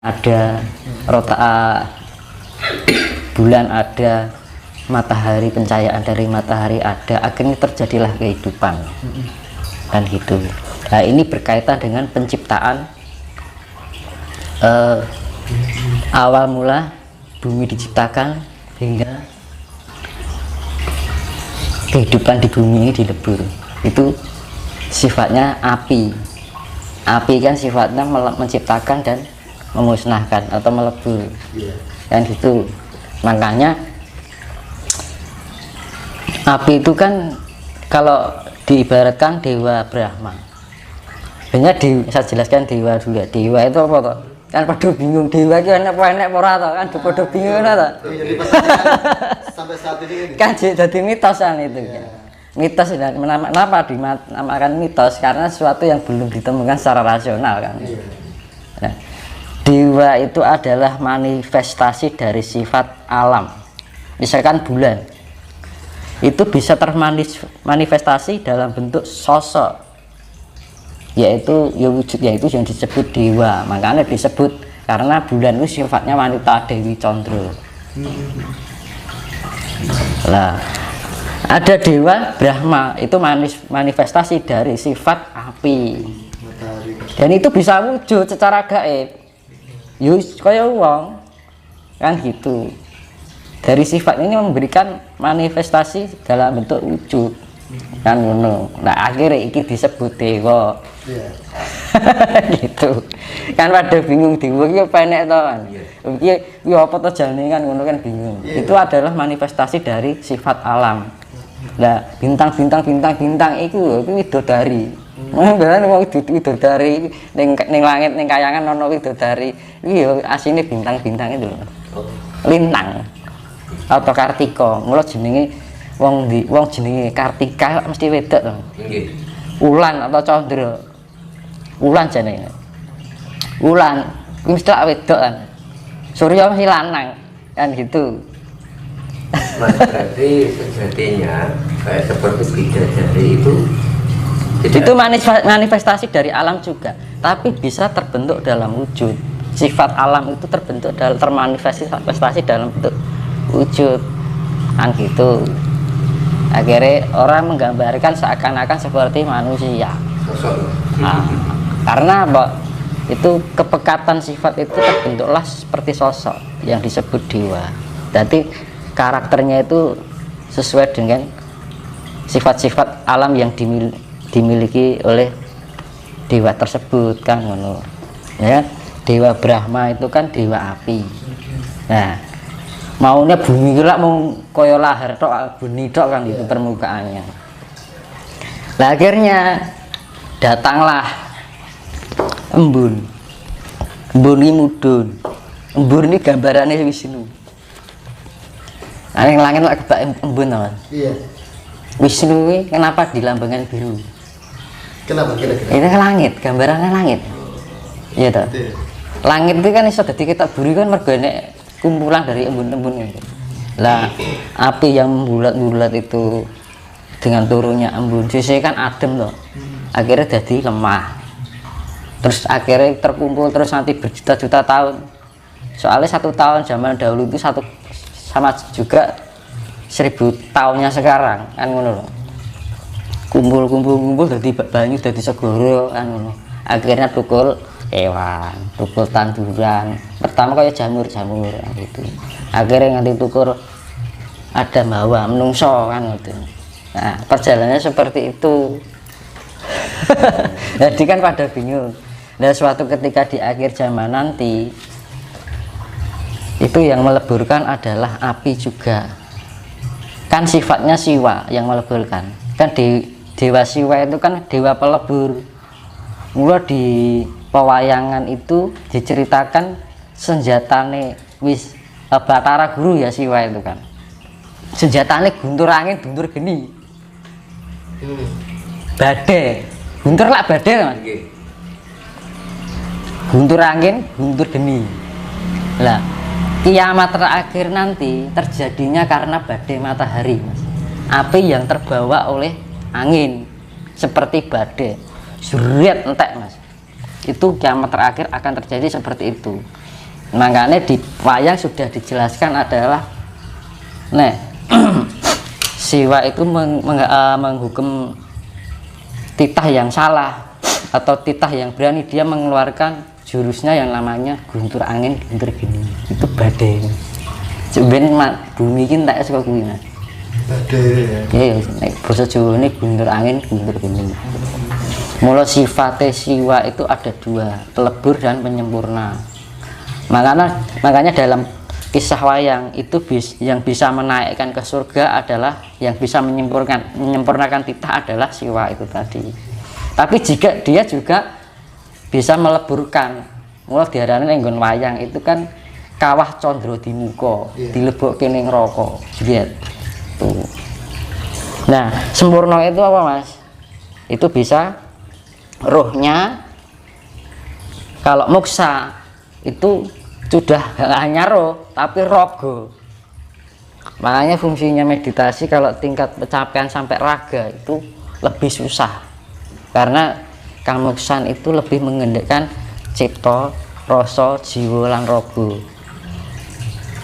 ada rotaa bulan, ada matahari, pencahayaan dari matahari ada, akhirnya terjadilah kehidupan kan gitu. Nah ini berkaitan dengan penciptaan awal mula bumi diciptakan hingga kehidupan di bumi ini dilebur. Itu sifatnya api. Api kan sifatnya menciptakan dan memusnahkan atau melebur kan gitu. Makanya api itu kan kalau diibaratkan dewa Brahma. Sebenarnya saya jelaskan dewa dulu. Dewa itu apa toh? Kan pada bingung dewa itu enak ora toh? Kan pada bingung toh. Sampai saat ini kan jadi mitos kan itu. Mitos, kenapa dinamakan mitos? Karena sesuatu yang belum ditemukan secara rasional kan. Nah, dewa itu adalah manifestasi dari sifat alam. Misalkan bulan itu bisa termanifestasi dalam bentuk sosok, yaitu ya wujud, yaitu yang disebut dewa. Makanya disebut karena bulan itu sifatnya wanita Dewi Condro. Lah ada dewa Brahma, itu manifestasi dari sifat api, dan itu bisa wujud secara gaib. Yus kaya wong kan gitu. Dari sifat ini memberikan manifestasi dalam bentuk wujud kan ngono. Nah akhirnya iki disebut dewa. Gitu kan, pada bingung dewa iki penek to kan. Iki apa to jane kan ngono kan bingung. Itu adalah manifestasi dari sifat alam. Nah bintang itu widodari. Beneran wong widodari ning langit ning kayangan ana widodari. Iki ya asine bintang-bintang itu. Lintang atau Kartika. Mula jenenge wong jenenge Kartika mesti wedok to. Nggih. Wulan atau Candra. Wulan jenenge. Wulan kuwi mesti wedok kan. Surya mesti lanang kan gitu. Mas, berarti sejatinya kayak seperti bidadari itu manifestasi dari alam juga, tapi bisa terbentuk dalam wujud. Sifat alam itu terbentuk dalam termanifestasi dalam bentuk wujud kan gitu. Akhirnya orang menggambarkan seakan-akan seperti manusia. Nah, karena apa? Itu kepekatan sifat itu terbentuklah seperti sosok yang disebut dewa. Jadi karakternya itu sesuai dengan sifat-sifat alam yang dimiliki oleh dewa tersebut kan ngono. Ya, dewa Brahma itu kan dewa api. Nah, maunya bumi kira mau koyo lahar tok, buni tok kan itu permukaannya. Nah, akhirnya datanglah embun. Embun ini mudun. Embun ini gambarannya Wisnu. Yang langit lah kebak embun teman. Iya. Wisnu ini kenapa dilambangkan biru? Kenapa kira-kira? Ini langit, gambarannya langit. Iya toh. Langit itu kan iso dadi kita buri kan mergo nek kumpulan dari embun-embun itu. Lah api yang bulat-bulat itu dengan turunnya embun, sisi kan adem loh. Akhirnya jadi lemah. Terus akhirnya terkumpul terus nanti berjuta-juta tahun. Soalnya 1 tahun zaman dahulu itu sama juga 1000 tahunnya sekarang kan ngono loh. Kumpul dari banyu dari segoro kan ngono. Akhirnya tukul hewan, tukul tanduran. Pertama kayak jamur gitu. Akhirnya nanti tukul ada mawa menungso kan gitu. Nah, perjalanannya seperti itu. Jadi kan pada bingung. Dan suatu ketika di akhir zaman nanti itu yang meleburkan adalah api juga. Kan sifatnya Siwa yang meleburkan. Kan dewa Siwa itu kan dewa pelebur. Mula di pewayangan itu diceritakan senjatane Batara Guru ya Siwa itu kan. Senjatane guntur angin, guntur geni. Badai. Guntur lah badai kan. Guntur angin, guntur geni. Lah kiamat terakhir nanti terjadinya karena badai matahari, Mas. Api yang terbawa oleh angin seperti badai, zuriat entek, Mas. Itu kiamat terakhir akan terjadi seperti itu. Makanya di wayang sudah dijelaskan adalah siwa itu menghukum titah yang salah atau titah yang berani, dia mengeluarkan jurusnya yang namanya guntur angin guntur gini, itu badai. Sebenarnya bumi ini tak suka kuwi Mas. Badai. Iya, nek basa Jawa ini guntur angin guntur gini. Mula sifatnya siwa itu ada dua, pelebur dan penyempurna. Makanya dalam kisah wayang itu yang bisa menaikkan ke surga adalah yang bisa menyempurnakan titah adalah siwa itu tadi. Tapi jika dia juga bisa meleburkan, mulai diarani enggon wayang itu kan kawah condro di muka, dilebokke ning neraka. Gitu. Nah, sempurna itu apa Mas? Itu bisa rohnya, kalau moksa itu sudah hanya roh tapi rogo. Makanya fungsinya meditasi kalau tingkat pencapaian sampai raga itu lebih susah, karena kamuksan itu lebih mengendalikan cipta, rasa, jiwa lan rogo.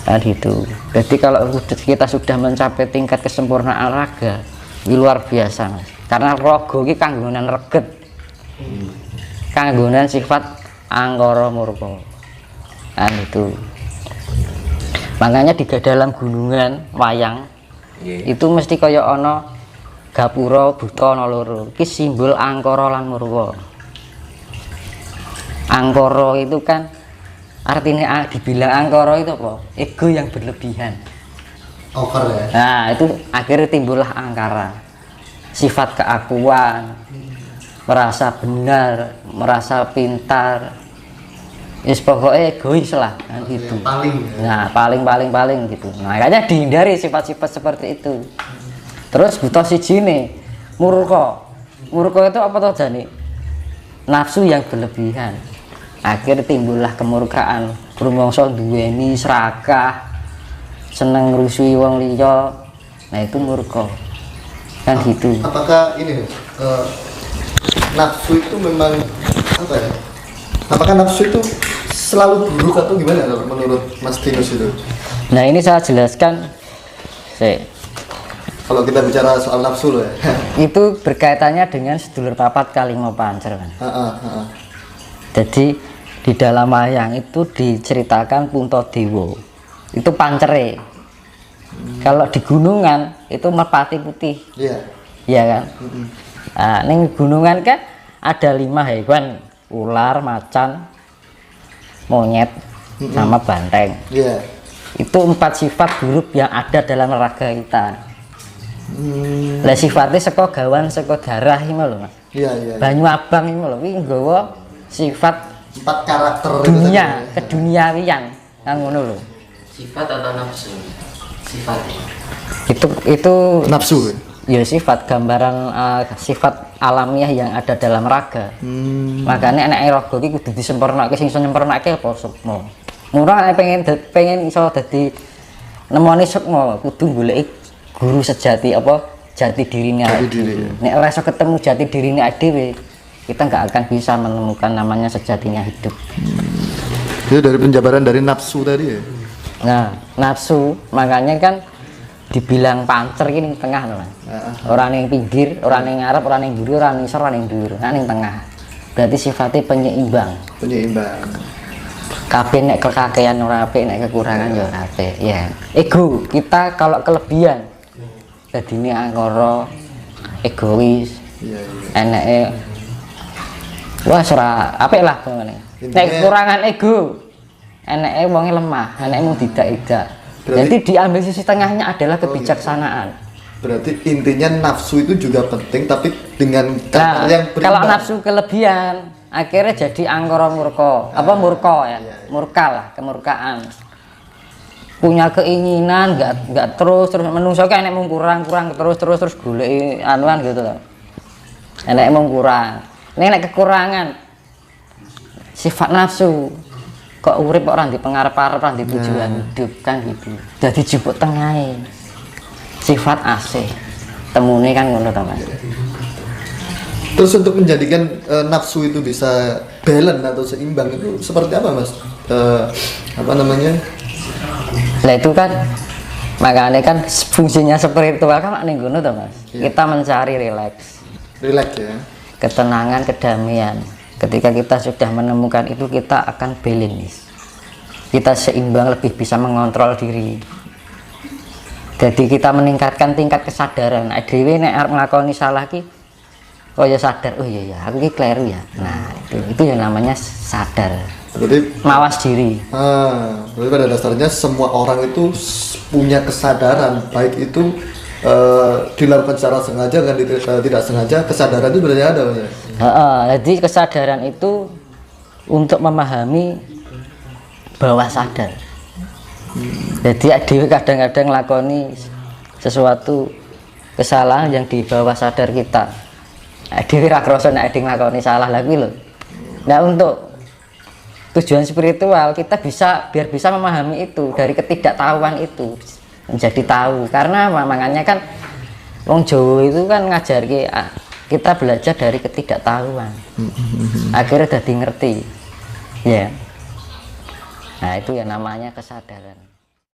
Nah gitu. Jadi kalau kita sudah mencapai tingkat kesempurnaan raga, ini luar biasa Mas. Karena rogo ini kanggonan reget, kanggonan sifat angkara murka. Nah itu. Makanya di dalam gunungan wayang itu mesti kaya ana gapura buta ana loro. Iki simbol angkara lan murka. Angkara itu kan artinya dibilang angkara itu apa? Ego yang berlebihan. Over ya. Nah itu akhirnya timbullah angkara, sifat keakuan, merasa benar, merasa pintar, pokoknya egois lah kan gitu. Nah paling gitu. Nah makanya dihindari sifat-sifat seperti itu. Terus buta siji nih murka itu apa tuh jane? Nafsu yang berlebihan. Akhirnya timbullah kemurkaan, rumangsa duweni serakah, seneng ngrusui wong liya. Nah itu murka kan gitu. Apakah ini nafsu itu memang apa ya? Apakah nafsu itu selalu buruk atau gimana kalau menurut Mas Tinus itu? Nah ini saya jelaskan. Kalau kita bicara soal nafsu loh ya. Itu berkaitannya dengan sedulur papat kalimo pancer kan. Jadi di dalam wayang itu diceritakan Puntadewa itu pancere. Kalau di gunungan itu merpati putih. Iya kan. Nah, ning gunungan kan ada 5 hewan, ular, macan, monyet, sama banteng. Itu 4 sifat buruk yang ada dalam raga kita. Lah sifatnya saka gawan saka darah iki lho Mas. Banyu abang iki lho, kuwi nggawa sifat 4 karakter dunia, keduniawian kan ngono lho. Sifat atau nafsu? Sifat. Itu nafsu. Ya sifat gambaran sifat alamiah yang ada dalam raga. Makanya anak raga iki kudu disempurnake, sing iso nyempurnake apa sukma. Murah pengen iso dadi nemoni sukma kudu goleki guru sejati apa jati dirinya. Nek ora iso ketemu jati dirinya dhewe, kita nggak akan bisa menemukan namanya sejatinya hidup. Itu dari penjabaran dari nafsu tadi ya. Nah, nafsu makanya kan dibilang pancer ini tengah loh. Orang yang pinggir, orang yang ngarep, orang yang buri, orang yang isor, orang yang dhuwur, yang tengah. Berarti sifatnya penyeimbang. Kabeh nek kekakean ora apik, nek kekurangan ya ora apik. Ya. Ego, kita kalau kelebihan dadine angkara, egois. Eneke wah ora apik lah ngene. Nek kekurangan ego, eneke wonge lemah, eneke mung tidak. Jadi diambil sisi tengahnya adalah kebijaksanaan. Berarti intinya nafsu itu juga penting, tapi dengan cara yang berimbang. Kalau nafsu kelebihan, akhirnya jadi angkara murka. Apa murka ya? Murka lah, kemurkaan. Punya keinginan, nggak terus menungso kan enek mung kurang terus goleki anuan gitu loh. Enek mung kurang. Nek kekurangan sifat nafsu. Kok urip kok ora di pengarep-arep, ora di tujuan hidup kan gitu. Dadi jupuk tengahe. Sifat asih. Temune kan ngono to, Mas. Terus untuk menjadikan nafsu itu bisa balance atau seimbang itu seperti apa Mas? Apa namanya? Lah itu kan makanya kan fungsinya spiritual kan ning ngono to Mas. Iya. Kita mencari rileks, Relax ya. ketenangan, kedamaian. Ketika kita sudah menemukan itu, kita akan balance. Kita seimbang, lebih bisa mengontrol diri. Jadi kita meningkatkan tingkat kesadaran. Nah, dhewe nek arep nglakoni salah ki oh ya sadar, oh iya ya, aku ki kleru ya. Nah, itu yang namanya sadar. Berarti Mawas diri. berarti pada dasarnya semua orang itu punya kesadaran, baik itu dilakukan secara sengaja dan tidak sengaja, kesadaran itu berarti ada Mas ya? Jadi kesadaran itu untuk memahami bawah sadar. Jadi adewe kadang-kadang lakoni sesuatu kesalahan yang di bawah sadar kita. Adewe ra krasa nek ade nglakoni salah lagi lho. Nah, untuk tujuan spiritual kita biar bisa memahami itu dari ketidaktahuan itu menjadi tahu. Karena makanya kan wong Jawa itu kan ngajarke kita belajar dari ketidaktahuan. Akhirnya jadi ngerti. Ya. Nah, itu yang namanya kesadaran.